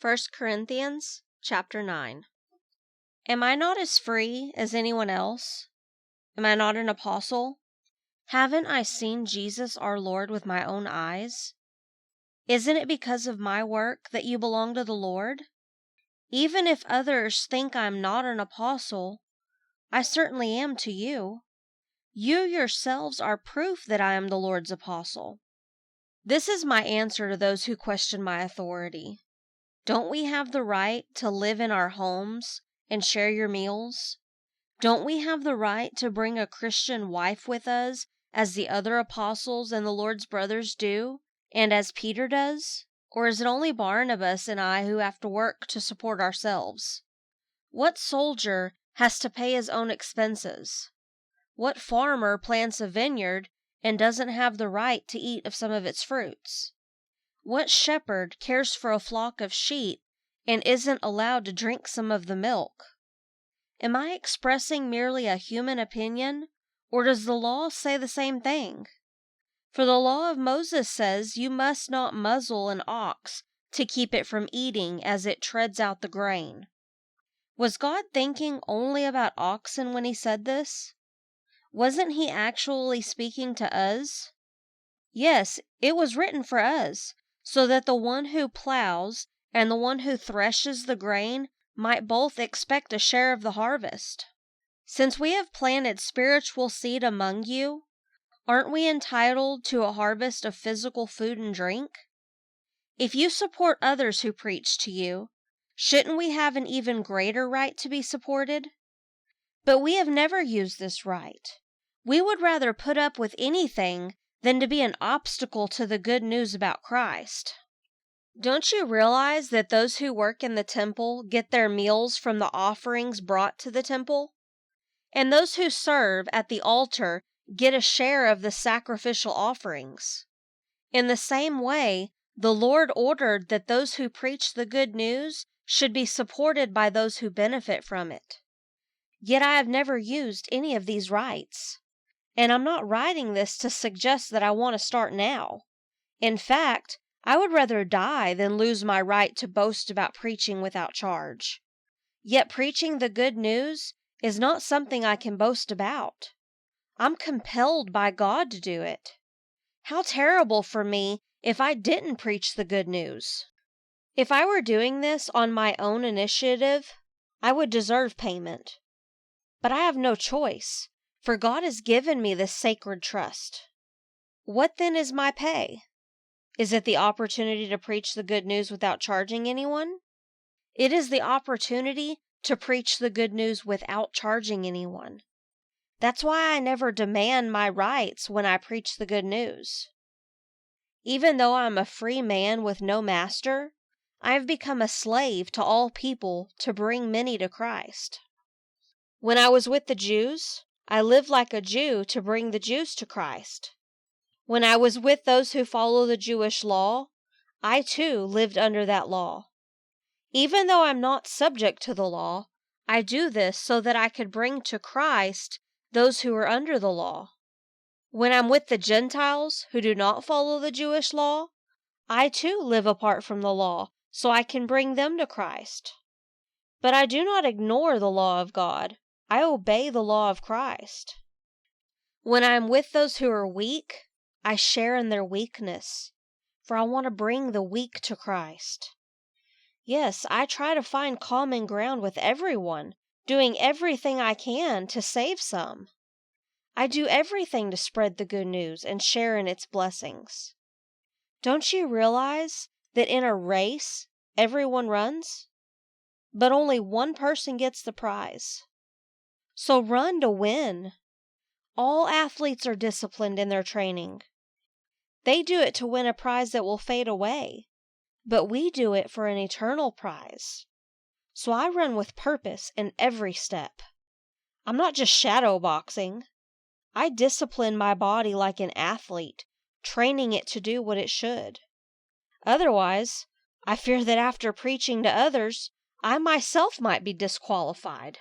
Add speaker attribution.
Speaker 1: First Corinthians chapter 9. Am I not as free as anyone else? Am I not an apostle? Haven't I seen Jesus our Lord with my own eyes? Isn't it because of my work that you belong to the Lord? Even if others think I'm not an apostle, I certainly am to you. You yourselves are proof that I am the Lord's apostle. This is my answer to those who question my authority. Don't we have the right to live in our homes and share your meals? Don't we have the right to bring a Christian wife with us as the other apostles and the Lord's brothers do, and as Peter does? Or is it only Barnabas and I who have to work to support ourselves? What soldier has to pay his own expenses? What farmer plants a vineyard and doesn't have the right to eat of some of its fruits? What shepherd cares for a flock of sheep and isn't allowed to drink some of the milk? Am I expressing merely a human opinion, or does the law say the same thing? For the law of Moses says you must not muzzle an ox to keep it from eating as it treads out the grain. Was God thinking only about oxen when he said this? Wasn't he actually speaking to us? Yes, it was written for us, so that the one who plows and the one who threshes the grain might both expect a share of the harvest. Since we have planted spiritual seed among you, aren't we entitled to a harvest of physical food and drink? If you support others who preach to you, shouldn't we have an even greater right to be supported? But we have never used this right. We would rather put up with anything than to be an obstacle to the good news about Christ. Don't you realize that those who work in the temple get their meals from the offerings brought to the temple? And those who serve at the altar get a share of the sacrificial offerings. In the same way, the Lord ordered that those who preach the good news should be supported by those who benefit from it. Yet I have never used any of these rights. And I'm not writing this to suggest that I want to start now. In fact, I would rather die than lose my right to boast about preaching without charge. Yet preaching the good news is not something I can boast about. I'm compelled by God to do it. How terrible for me if I didn't preach the good news. If I were doing this on my own initiative, I would deserve payment. But I have no choice, for God has given me this sacred trust. What then is my pay? Is it the opportunity to preach the good news without charging anyone? It is the opportunity to preach the good news without charging anyone. That's why I never demand my rights when I preach the good news. Even though I'm a free man with no master, I have become a slave to all people to bring many to Christ. When I was with the Jews, I lived like a Jew to bring the Jews to Christ. When I was with those who follow the Jewish law, I too lived under that law. Even though I'm not subject to the law, I do this so that I could bring to Christ those who are under the law. When I'm with the Gentiles who do not follow the Jewish law, I too live apart from the law so I can bring them to Christ. But I do not ignore the law of God. I obey the law of Christ. When I am with those who are weak, I share in their weakness, for I want to bring the weak to Christ. Yes, I try to find common ground with everyone, doing everything I can to save some. I do everything to spread the good news and share in its blessings. Don't you realize that in a race, everyone runs, but only one person gets the prize? So run to win. All athletes are disciplined in their training. They do it to win a prize that will fade away, but we do it for an eternal prize. So I run with purpose in every step. I'm not just shadow boxing. I discipline my body like an athlete, training it to do what it should. Otherwise, I fear that after preaching to others, I myself might be disqualified.